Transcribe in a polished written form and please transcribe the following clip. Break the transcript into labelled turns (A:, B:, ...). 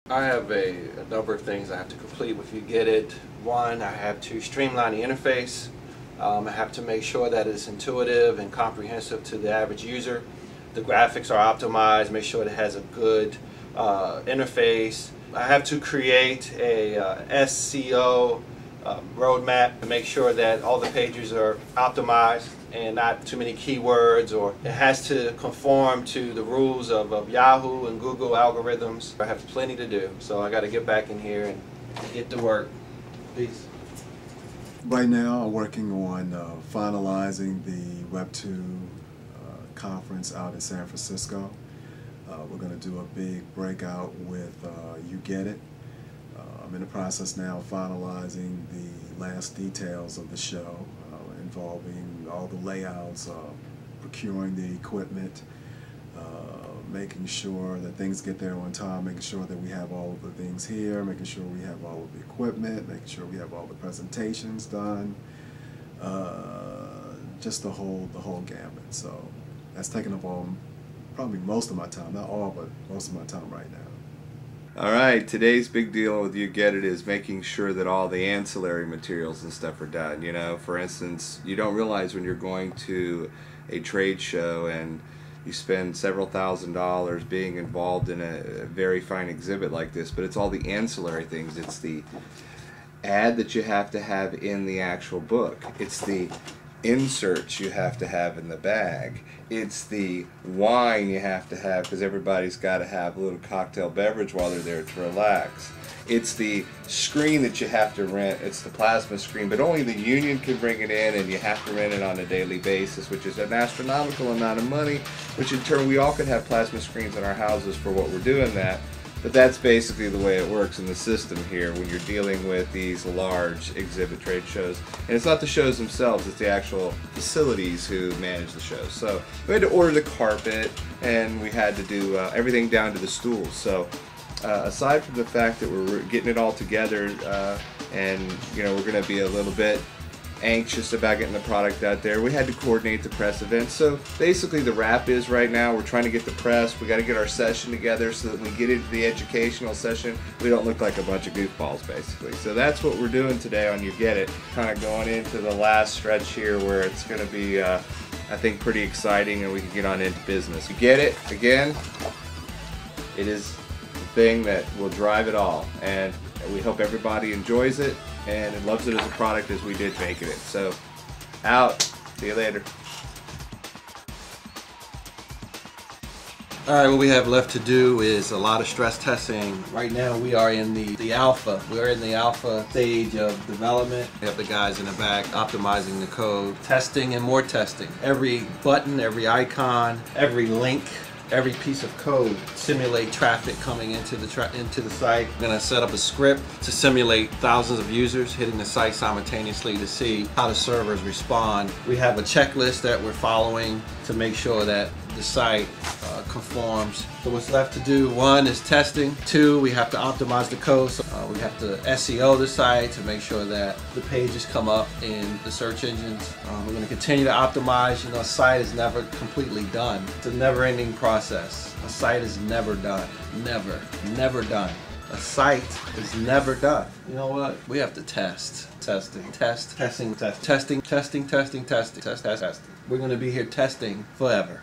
A: I have a number of things I have to complete with YouGetIt. One, I have to streamline the interface. I have to make sure that it's intuitive and comprehensive to the average user. The graphics are optimized, make sure it has a good interface. I have to create a SEO roadmap to make sure that all the pages are optimized and not too many keywords, or it has to conform to the rules of Yahoo and Google algorithms. I have plenty to do, so I got to get back in here and get to work. Peace.
B: Right now I'm working on finalizing the Web2 conference out in San Francisco. We're going to do a big breakout with YouGetIt. I'm in the process now of finalizing the last details of the show, involving all the layouts, procuring the equipment, making sure that things get there on time, making sure that we have all of the things here, making sure we have all of the equipment, making sure we have all the presentations done, just the whole gamut. So that's taking up probably most of my time, not all, but most of my time right now.
C: Alright, today's big deal with YouGetIt is making sure that all the ancillary materials and stuff are done. You know, for instance, you don't realize when you're going to a trade show and you spend several $1,000s being involved in a very fine exhibit like this, but it's all the ancillary things. It's the ad that you have to have in the actual book. It's the inserts you have to have in the bag. It's the wine you have to have because everybody's got to have a little cocktail beverage while they're there to relax. It's the screen that you have to rent. It's the plasma screen, but only the union can bring it in, and you have to rent it on a daily basis, which is an astronomical amount of money, which in turn we all could have plasma screens in our houses for what we're doing that. But that's basically the way it works in the system here when you're dealing with these large exhibit trade shows. And it's not the shows themselves, it's the actual facilities who manage the shows. So we had to order the carpet, and we had to do everything down to the stools. So aside from the fact that we're getting it all together and you know, we're going to be a little bit anxious about getting the product out there, we had to coordinate the press event. So basically the wrap is right now we're trying to get the press, we got to get our session together so that when we get into the educational session we don't look like a bunch of goofballs basically. So that's what we're doing today on YouGetIt, kind of going into the last stretch here where it's going to be I think pretty exciting and we can get on into business. YouGetIt, again, it is the thing that will drive it all, and we hope everybody enjoys it and loves it as a product as we did making it. So, out. See you later.
A: Alright, what we have left to do is a lot of stress testing. Right now we are in the alpha. We are in the alpha stage of development. We have the guys in the back optimizing the code, testing and more testing. Every button, every icon, every link, every piece of code simulate traffic coming into the site. I'm going to set up a script to simulate thousands of users hitting the site simultaneously to see how the servers respond. We have a checklist that we're following to make sure that the site conforms. So what's left to do, one is testing. Two, we have to optimize the code. So we have to SEO the site to make sure that the pages come up in the search engines. We're going to continue to optimize. You know, a site is never completely done. It's a never-ending process. A site is never done. Never done. A site is never done. You know what? We have to test. Testing. We're going to be here testing forever.